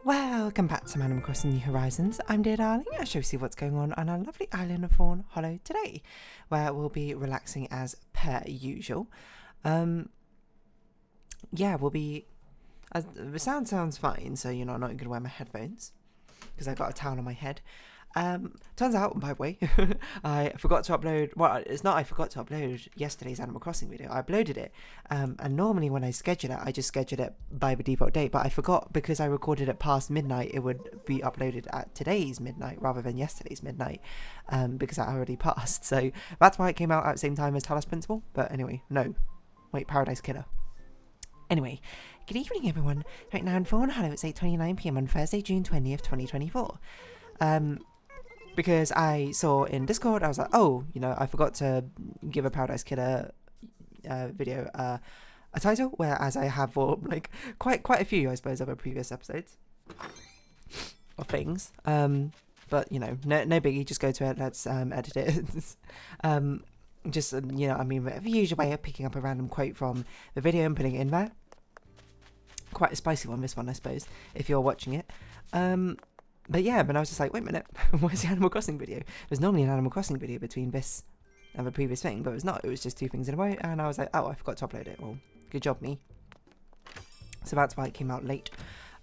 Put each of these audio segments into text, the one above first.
Welcome back to Animal Crossing New Horizons. I'm dear darling. I shall see what's going on our lovely island of Fawnhallow today, where we'll be relaxing as per usual. Yeah, we'll be. The sound sounds fine, so you know I'm not going to wear my headphones because I got a towel on my head. Turns out, by the way, I forgot to upload. Well, it's not I forgot to upload yesterday's Animal Crossing video. I uploaded it, and normally when I schedule it, I just schedule it by the default date. But I forgot because I recorded it past midnight. It would be uploaded at today's midnight rather than yesterday's midnight, because I already passed. So that's why it came out at the same time as Talos Principle. But anyway, no, wait, Paradise Killer. Anyway, good evening, everyone. Right now in Fawnhallow, it's 8:29 p.m. on Thursday, June 20th, 2024. Because I saw in Discord, I was like, oh, you know, I forgot to give a Paradise Killer video a title, whereas I have for like quite a few, I suppose, of our previous episodes or things. But you know, no biggie. Just go to it. Let's edit it. Just you know, I mean, the usual way of picking up a random quote from the video and putting it in there. Quite a spicy one, this one, I suppose, if you're watching it. But yeah, but I was just like, wait a minute, where's the Animal Crossing video? There's normally an Animal Crossing video between this and the previous thing, but it's not. It was just two things in a row, and I was like, oh, I forgot to upload it. Well, good job, me. So that's why it came out late.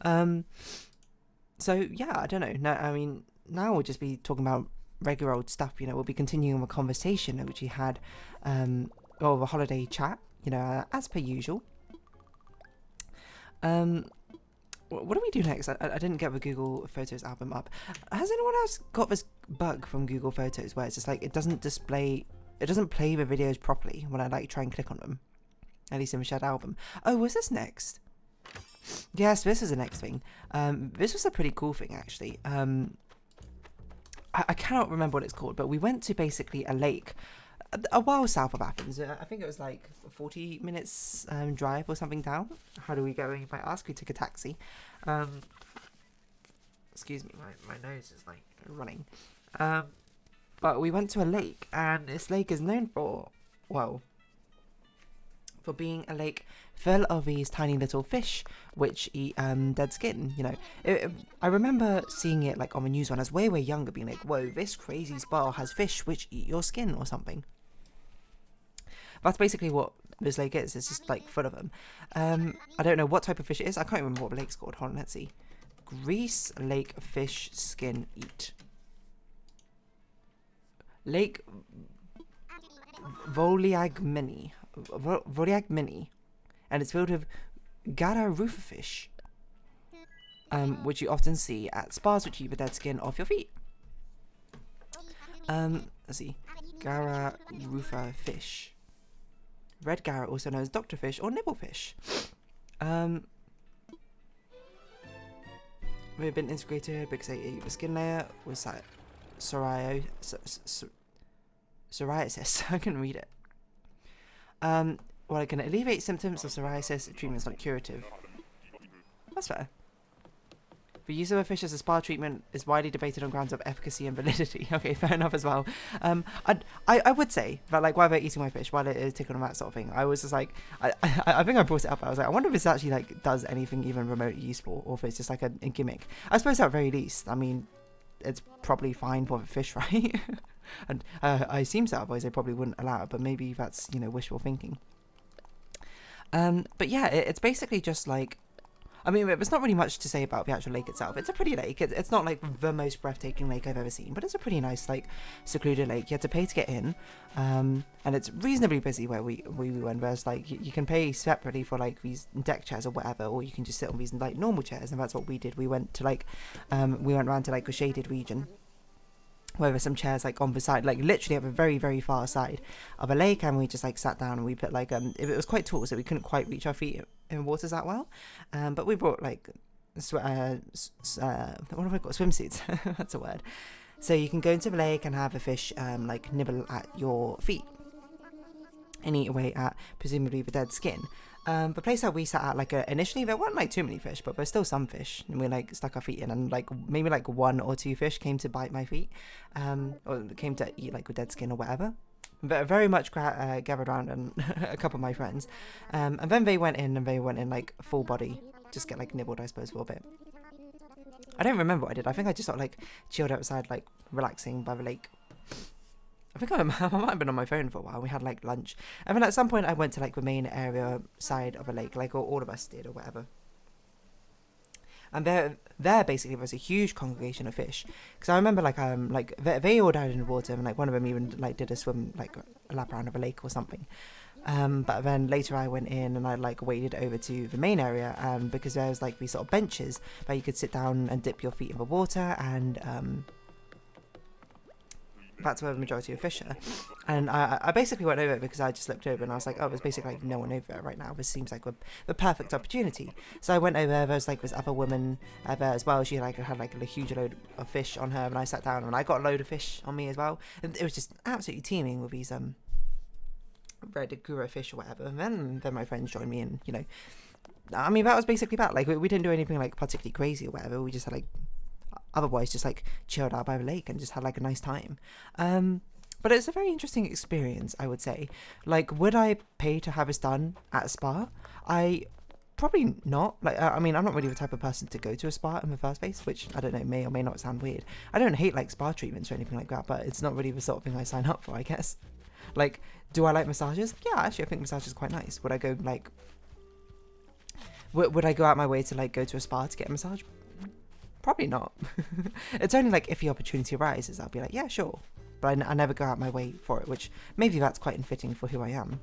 So yeah, I don't know. No, I mean, now we'll just be talking about regular old stuff. You know, we'll be continuing a conversation which we had, or the holiday chat. You know, as per usual. What do we do next? I didn't get the Google Photos album up. Has anyone else got this bug from Google Photos where it's just like it doesn't play the videos properly when I like try and click on them? At least in the shared album. Oh, was this next? Yes, this is the next thing. This was a pretty cool thing actually. I cannot remember what it's called, but we went to basically a lake a while south of Athens. I think it was like 40 minutes drive or something down. How do we go? You might ask. We took a taxi. Excuse me, my nose is like running. But we went to a lake, and this lake is known for, well, for being a lake full of these tiny little fish which eat dead skin. You know, I remember seeing it like on the news when I was way younger, being like, whoa, this crazy spa has fish which eat your skin or something. That's basically what this lake is. It's just like full of them. I don't know what type of fish it is. I can't remember what the lake's called. Hold on, let's see. Grease Lake Fish Skin Eat. Lake Voliagmeni. And it's filled with Gara roofer fish, which you often see at spas which eat the dead skin off your feet. Let's see. Gara roofer fish. Red Gara, also known as Doctor Fish or Nibblefish. They've been integrated because they eat the skin layer with psoriasis. I couldn't read it. Well, it can alleviate symptoms of psoriasis. Treatment's not curative. That's fair. The use of a fish as a spa treatment is widely debated on grounds of efficacy and validity. Okay, fair enough as well. I would say that, like, while they're eating my fish, while it is tickling on that sort of thing, I was just like, I think I brought it up. I was like, I wonder if this actually like does anything even remotely useful, or if it's just like a gimmick. I suppose at very least, I mean, it's probably fine for the fish, right? And I assume so, otherwise they probably wouldn't allow it. But maybe that's, you know, wishful thinking. But yeah, it's basically just like, I mean, there's not really much to say about the actual lake itself. It's a pretty lake. It's not like the most breathtaking lake I've ever seen, but it's a pretty nice, like, secluded lake. You had to pay to get in, and it's reasonably busy where we went. Whereas, like, you can pay separately for like these deck chairs or whatever, or you can just sit on these like normal chairs, and that's what we did. We went to like, we went around to like a shaded region where there's some chairs like on the side, like literally at the very far side of a lake, and we just like sat down and we put like it was quite tall, so we couldn't quite reach our feet in waters that well, but we brought like what have I got, swimsuits. That's a word. So you can go into the lake and have a fish like nibble at your feet and eat away at presumably the dead skin. The place that we sat at, like, initially there weren't like too many fish, but there's still some fish, and we like stuck our feet in, and like maybe like 1 or 2 fish came to bite my feet, or came to eat like with dead skin or whatever. But very much gathered around, and a couple of my friends, and then they went in like full body, just get like nibbled, I suppose, for a bit. I don't remember what I did. I think I just sort of like chilled outside, like relaxing by the lake. I think I might have been on my phone for a while. We had like lunch, and then at some point I went to like the main area side of a lake, like all of us did or whatever. And there basically was a huge congregation of fish, because I remember like they all died in the water, and like one of them even like did a swim, like a lap around of a lake or something. But then later I went in and I like waded over to the main area, because there was like these sort of benches where you could sit down and dip your feet in the water, and that's where the majority of fish are. And I basically went over it because I just looked over and I was like, oh, there's basically like no one over there right now. This seems like the perfect opportunity. So I went over there. There was like this other woman there as well. She like had like a huge load of fish on her, and I sat down and I got a load of fish on me as well. And it was just absolutely teeming with these red gura fish or whatever. And then my friends joined me, and you know, I mean, that was basically that. Like we didn't do anything like particularly crazy or whatever. We just had like otherwise just like chilled out by the lake and just had like a nice time. But it's a very interesting experience, I would say. Like, would I pay to have this done at a spa? I probably not. Like, I mean, I'm not really the type of person to go to a spa in the first place, which I don't know, may or may not sound weird. I don't hate like spa treatments or anything like that, but it's not really the sort of thing I sign up for, I guess. Like, do I like massages? Yeah, actually I think massages are quite nice. Would I go like would I go out my way to like go to a spa to get a massage? Probably not. It's only like if the opportunity arises, I'll be like, yeah, sure. But I never go out my way for it, which maybe that's quite unfitting for who I am.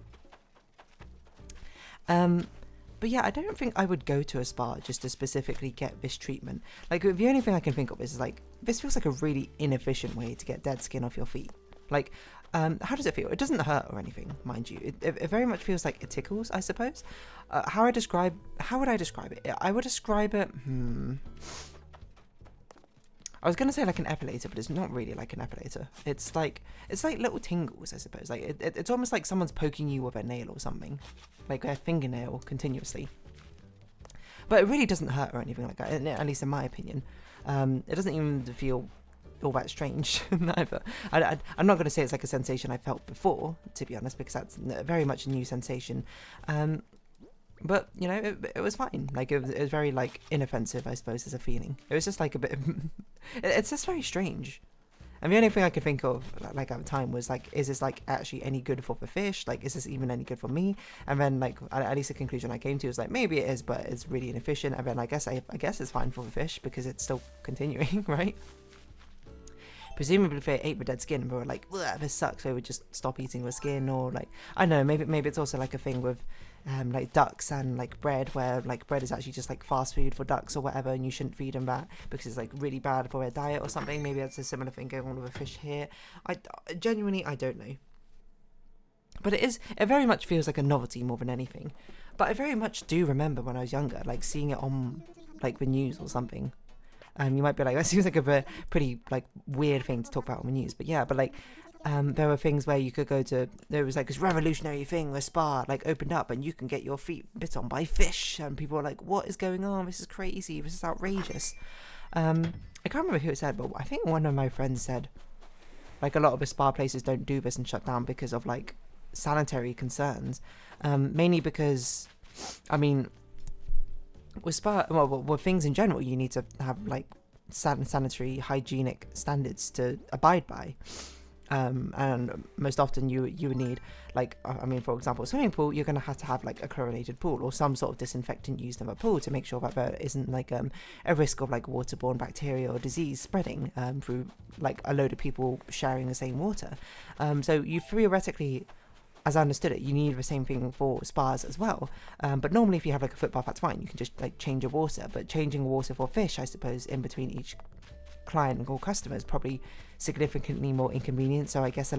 But yeah, I don't think I would go to a spa just to specifically get this treatment. Like, the only thing I can think of is like, this feels like a really inefficient way to get dead skin off your feet. Like, how does it feel? It doesn't hurt or anything, mind you. It very much feels like it tickles, I suppose. How would I describe it? I would describe it, I was gonna say like an epilator, but it's not really like an epilator. It's like little tingles, I suppose. Like it's almost like someone's poking you with a nail or something, like a fingernail continuously. But it really doesn't hurt or anything like that, at least in my opinion. It doesn't even feel all that strange either. I'm not gonna say it's like a sensation I felt before, to be honest, because that's very much a new sensation. But, you know, it was fine. Like, it was very, like, inoffensive, I suppose, as a feeling. It was just, like, a bit... it's just very strange. And the only thing I could think of, like, at the time was, like, is this, like, actually any good for the fish? Like, is this even any good for me? And then, like, at least the conclusion I came to was, like, maybe it is, but it's really inefficient. And then I guess it's fine for the fish because it's still continuing, right? Presumably if they ate the dead skin and they were like, this sucks, they would just stop eating the skin, or like, I don't know, maybe it's also like a thing with like ducks and like bread, where like bread is actually just like fast food for ducks or whatever, and you shouldn't feed them that because it's like really bad for their diet or something. Maybe that's a similar thing going on with a fish here. I genuinely don't know. But it very much feels like a novelty more than anything. But I very much do remember when I was younger, like seeing it on like the news or something. You might be like, that seems like a pretty like weird thing to talk about on the news, but yeah, but like there were things where you could go to, there was like this revolutionary thing where spa like opened up and you can get your feet bit on by fish, and people were like, what is going on? This is crazy, this is outrageous. I can't remember who it said, but I think one of my friends said like a lot of the spa places don't do this and shut down because of like sanitary concerns, mainly because, I mean, with spa, with things in general, you need to have like sanitary hygienic standards to abide by, and most often you would need, like, I mean, for example, a swimming pool, you're going to have like a chlorinated pool or some sort of disinfectant used in the pool to make sure that there isn't like a risk of like waterborne bacteria or disease spreading through like a load of people sharing the same water. So you theoretically, as I understood it, you need the same thing for spas as well. But normally if you have like a foot bath, that's fine. You can just like change your water. But changing water for fish, I suppose, in between each client or customer is probably significantly more inconvenient. So I guess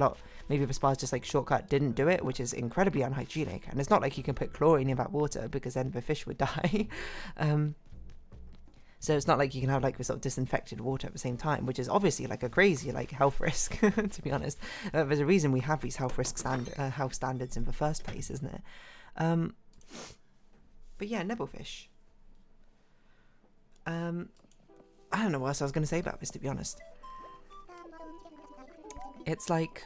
maybe the spas just like shortcut didn't do it, which is incredibly unhygienic. And it's not like you can put chlorine in that water because then the fish would die. So it's not like you can have like this sort of disinfected water at the same time, which is obviously like a crazy like health risk, to be honest. There's a reason we have these health standards in the first place, isn't it? But yeah, nebblefish. I don't know what else I was going to say about this, to be honest. It's like,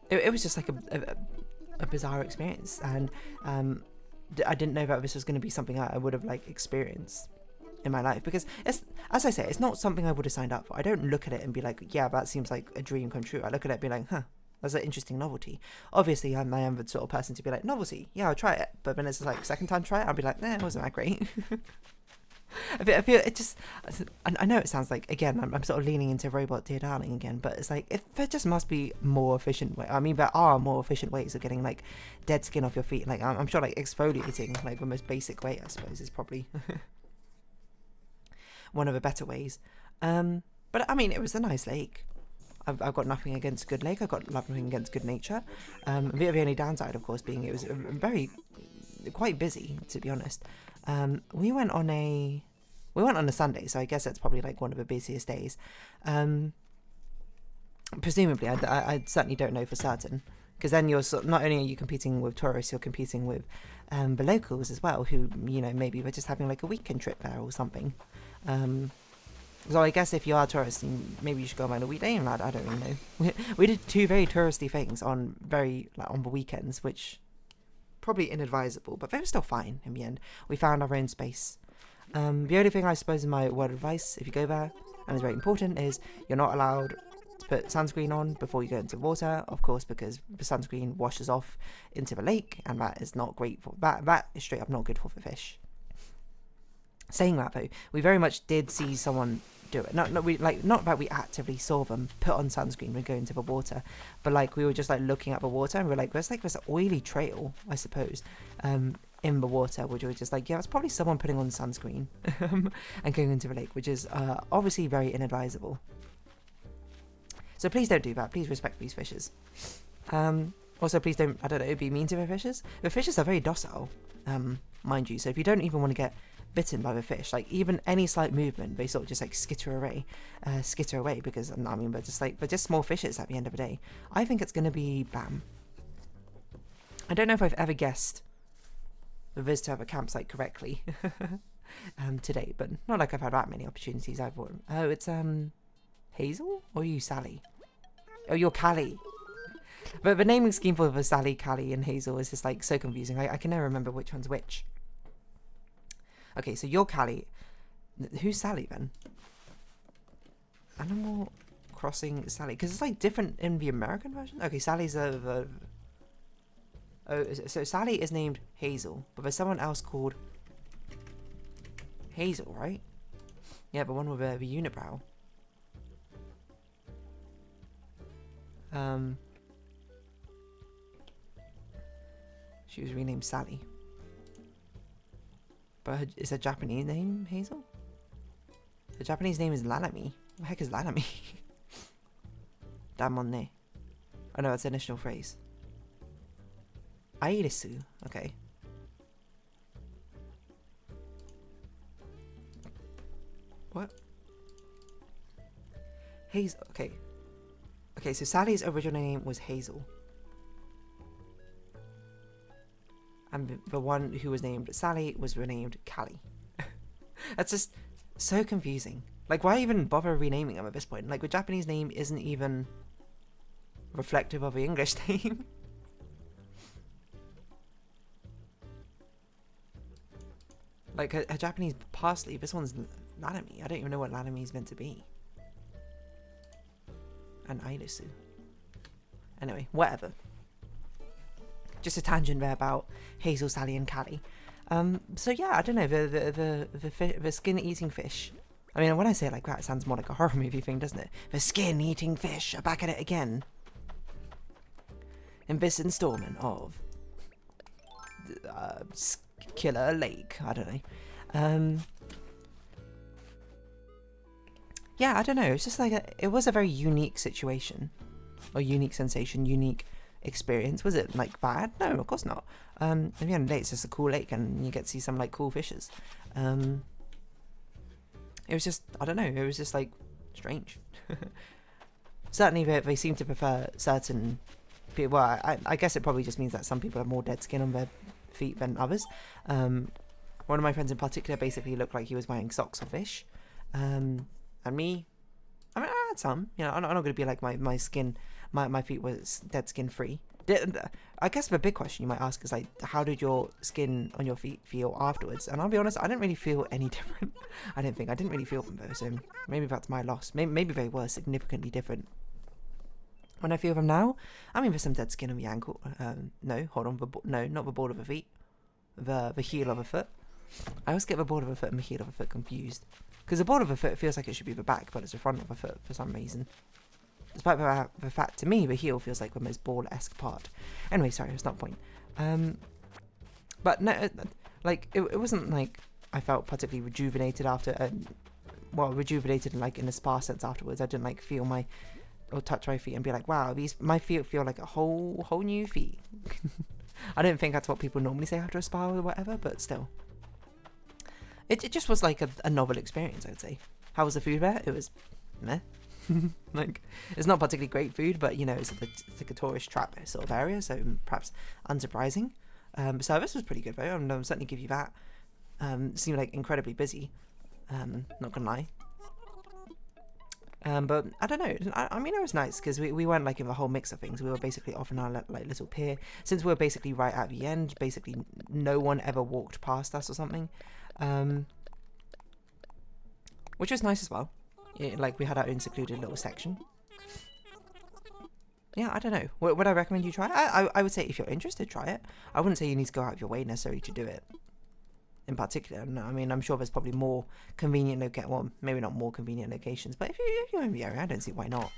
it was just like a bizarre experience, and I didn't know that this was going to be something I would have like experienced in my life, because it's, as I say, it's not something I would have signed up for. I don't look at it and be like, yeah, that seems like a dream come true. I look at it and be like, huh, that's an interesting novelty. Obviously, I am the sort of person to be like, novelty, yeah, I'll try it. But when it's like second time try it, I'll be like, nah, it wasn't that great. I feel it just, I know it sounds like, again, I'm sort of leaning into robot dear darling again, but it's like, there just must be more efficient way. I mean, there are more efficient ways of getting like dead skin off your feet. Like I'm sure like exfoliating, like the most basic way, I suppose, is probably one of the better ways. But I mean, it was a nice lake. I've got nothing against good lake. I've got nothing against good nature. The only downside, of course, being it was quite busy, to be honest. We went on a Sunday, so I guess that's probably like one of the busiest days. Presumably, I certainly don't know for certain, because then you're not only are you competing with tourists, you're competing with the locals as well, who, you know, maybe we're just having like a weekend trip there or something. So I guess if you are a tourist, maybe you should go on a weekday. And I don't really know. We did two very touristy things on the weekends, which probably inadvisable, but they were still fine in the end. We found our own space. The only thing I suppose in my word of advice, if you go there, and it's very important, is you're not allowed to put sunscreen on before you go into the water, of course, because the sunscreen washes off into the lake, and that is not great for that is straight up not good for the fish. Saying that though, we very much did see someone do it. Not that we actively saw them put on sunscreen when going into the water, but like we were just like looking at the water and we're like, there's like this oily trail, I suppose, in the water, which we were just like, yeah, it's probably someone putting on sunscreen and going into the lake, which is obviously very inadvisable. So please don't do that. Please respect these fishes. Also, please don't, I don't know, be mean to the fishes. The fishes are very docile, mind you. So if you don't even want to get bitten by the fish, like even any slight movement, they sort of just like skitter away, because I mean, they're just small fishes at the end of the day. I think it's going to be Bam. I don't know if I've ever guessed the visitor of a campsite correctly today, but not like I've had that many opportunities. Oh, it's Hazel, or are you Sally? Oh, you're Callie. But the naming scheme for the Sally, Callie, and Hazel is just like so confusing. I can never remember which one's which. Okay, so you're Callie. Who's Sally then? Animal Crossing Sally, because it's like different in the American version. Okay, Sally's oh, so Sally is named Hazel, but there's someone else called Hazel, right? Yeah, but one with the unibrow. She was renamed Sally. But is her Japanese name Hazel? The Japanese name is Lanami. What the heck is Lanami? Damonne. Oh no, it's the initial phrase. Airisu. Okay. What? Hazel. Okay. Okay, so Sally's original name was Hazel. And the one who was named Sally was renamed Callie. That's just so confusing. Like, why even bother renaming them at this point? Like, the Japanese name isn't even reflective of the English name. Like, her Japanese parsley, this one's Lanami. I don't even know what Lanami is meant to be. And Airisu. Anyway, whatever. Just a tangent there about Hazel, Sally, and Callie. So yeah, I don't know, the skin-eating fish. I mean, when I say it like that, it sounds more like a horror movie thing, doesn't it? The skin-eating fish are back at it again. In this installment of Killer Lake. I don't know. Yeah, I don't know. It's just like it was a very unique situation, or unique sensation, unique experience. Was it like bad? No, of course not. At the end of the day, it's just a cool lake, and you get to see some like cool fishes. It was just, I don't know. It was just like strange. Certainly, they seem to prefer certain people. Well, I guess it probably just means that some people have more dead skin on their feet than others. One of my friends in particular basically looked like he was wearing socks or fish. And me, I mean, I had some. You know, I'm not going to be like my skin, my feet was dead skin free. I guess the big question you might ask is like, how did your skin on your feet feel afterwards? And I'll be honest, I didn't really feel any different. I didn't really feel them though, so maybe that's my loss. Maybe they were significantly different. When I feel them now, I mean, there's some dead skin on the ankle. No, hold on, no, not the ball of the feet, the heel of a foot. I always get the ball of a foot and the heel of a foot confused, because the ball of a foot feels like it should be the back, but it's the front of a foot for some reason. Despite the fact, to me, the heel feels like the most ball-esque part. Anyway, sorry, that's not the point. But no, like, it wasn't like I felt particularly rejuvenated after, rejuvenated like in a spa sense afterwards. I didn't like feel or touch my feet and be like, wow, my feet feel like a whole new feet. I don't think that's what people normally say after a spa or whatever, but still. It just was like a novel experience, I would say. How was the food there? It was meh. Like, it's not particularly great food, but you know, it's like a tourist trap sort of area, so perhaps unsurprising. Service was pretty good though. I'll certainly give you that. Seemed like incredibly busy. Not gonna lie. But I don't know. I mean, it was nice because we weren't like in the whole mix of things. We were basically off in our like little pier. Since we were basically right at the end, basically no one ever walked past us or something, which was nice as well. Like, we had our own secluded little section. Yeah, I don't know. Would I recommend you try it? I would say if you're interested, try it. I wouldn't say you need to go out of your way necessarily to do it. In particular, no, I mean, I'm sure there's probably more convenient maybe not more convenient locations, but if you're in the area, I don't see why not.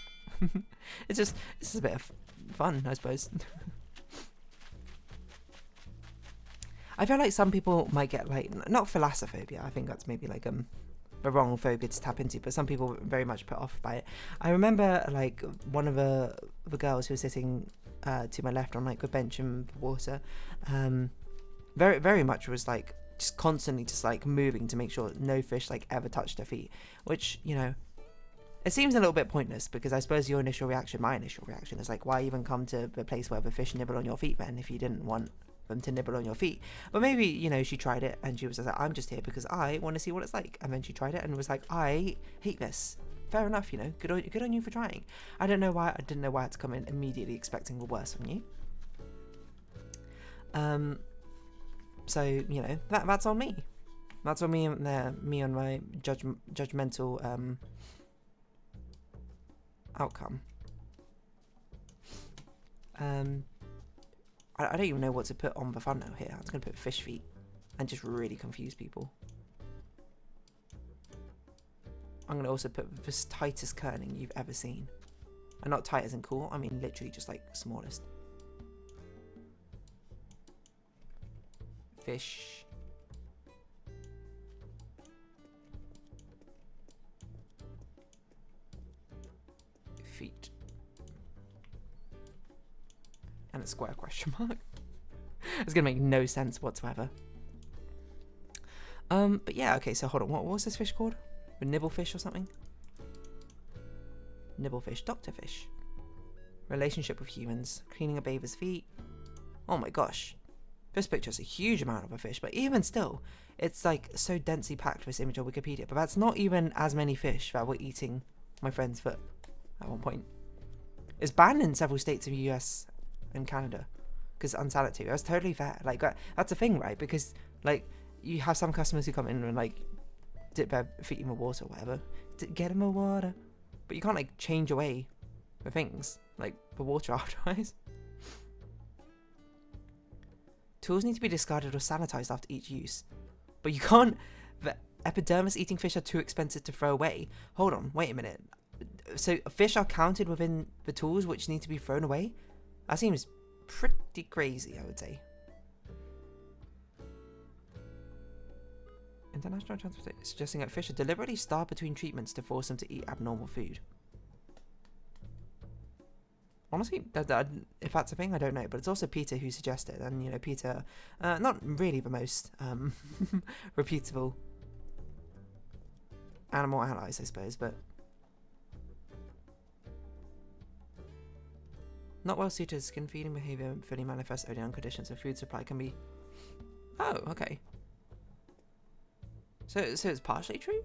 It's just a bit of fun, I suppose. I feel like some people might get like, not thalassophobia. I think that's maybe like the wrong phobia to tap into, but some people were very much put off by it. I remember like one of the girls who was sitting to my left on like a bench in the water, very very much was like just constantly just like moving to make sure no fish like ever touched her feet, which, you know, it seems a little bit pointless, because I suppose my initial reaction is like, why even come to the place where the fish nibble on your feet then if you didn't want them to nibble on your feet? But maybe, you know, she tried it and she was like, I'm just here because I want to see what it's like, and then she tried it and was like, I hate this. Fair enough, you know, good on you for trying. I didn't know why I had to come in immediately expecting the worst from you. So, you know, that's on me. That's on me and me on my judgmental outcome. I don't even know what to put on the thumbnail here. I'm just going to put fish feet and just really confuse people. I'm going to also put the tightest kerning you've ever seen. And not tight as in cool, I mean literally just like smallest. Fish. Feet. And a square question mark. It's gonna make no sense whatsoever. But yeah, okay, so hold on, what was this fish called? A nibblefish or something? Nibblefish, doctorfish. Relationship with humans, cleaning a bather's feet. Oh my gosh. This picture's a huge amount of a fish, but even still, it's like so densely packed, this image on Wikipedia, but that's not even as many fish that were eating my friend's foot at one point. It's banned in several states in the US and Canada because it's unsanitary. That's totally fair. Like, that's a thing, right? Because like, you have some customers who come in and like dip their feet in the water or whatever, get in the water, but you can't like change away the things, like the water afterwards. Tools need to be discarded or sanitized after each use, but you can't. The epidermis eating fish are too expensive to throw away. Hold on, wait a minute. So fish are counted within the tools which need to be thrown away? That seems pretty crazy, I would say. International Transport suggesting that fish are deliberately starved between treatments to force them to eat abnormal food. Honestly, if that's a thing, I don't know. But it's also Peter who suggested, and you know, Peter, not really the most reputable animal allies, I suppose, but not well suited skin feeding behavior fully manifests only on conditions of food supply can be. Oh, okay. So it's partially true.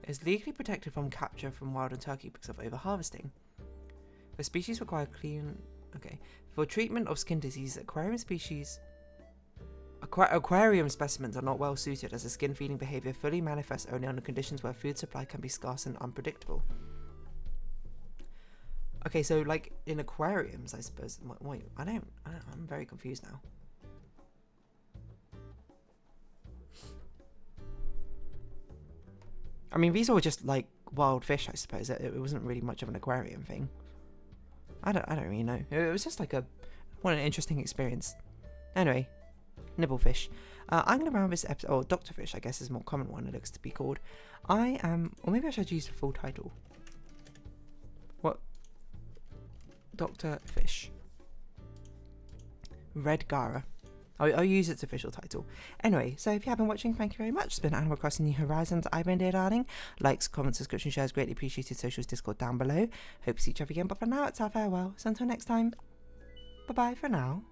is legally protected from capture from wild and turkey because of overharvesting. The species require clean... Okay. For treatment of skin disease, aquarium specimens are not well suited as the skin-feeding behaviour fully manifests only under conditions where food supply can be scarce and unpredictable. Okay, so like in aquariums, I suppose. Wait, I'm very confused now. I mean, these are just like wild fish, I suppose. It wasn't really much of an aquarium thing. I don't really know. It was just like what an interesting experience. Anyway, nibblefish. I'm going to round this episode, or doctorfish, I guess is a more common one, it looks to be called. I am, or maybe I should use the full title. What? Dr. Fish. Red Gara. I'll use its official title. Anyway, so if you have been watching, thank you very much. It's been Animal Crossing New Horizons. I've been Dear Darling. Likes, comments, subscription, shares, greatly appreciated. Socials, Discord down below. Hope to see each other again, but for now, it's our farewell. So until next time, bye-bye for now.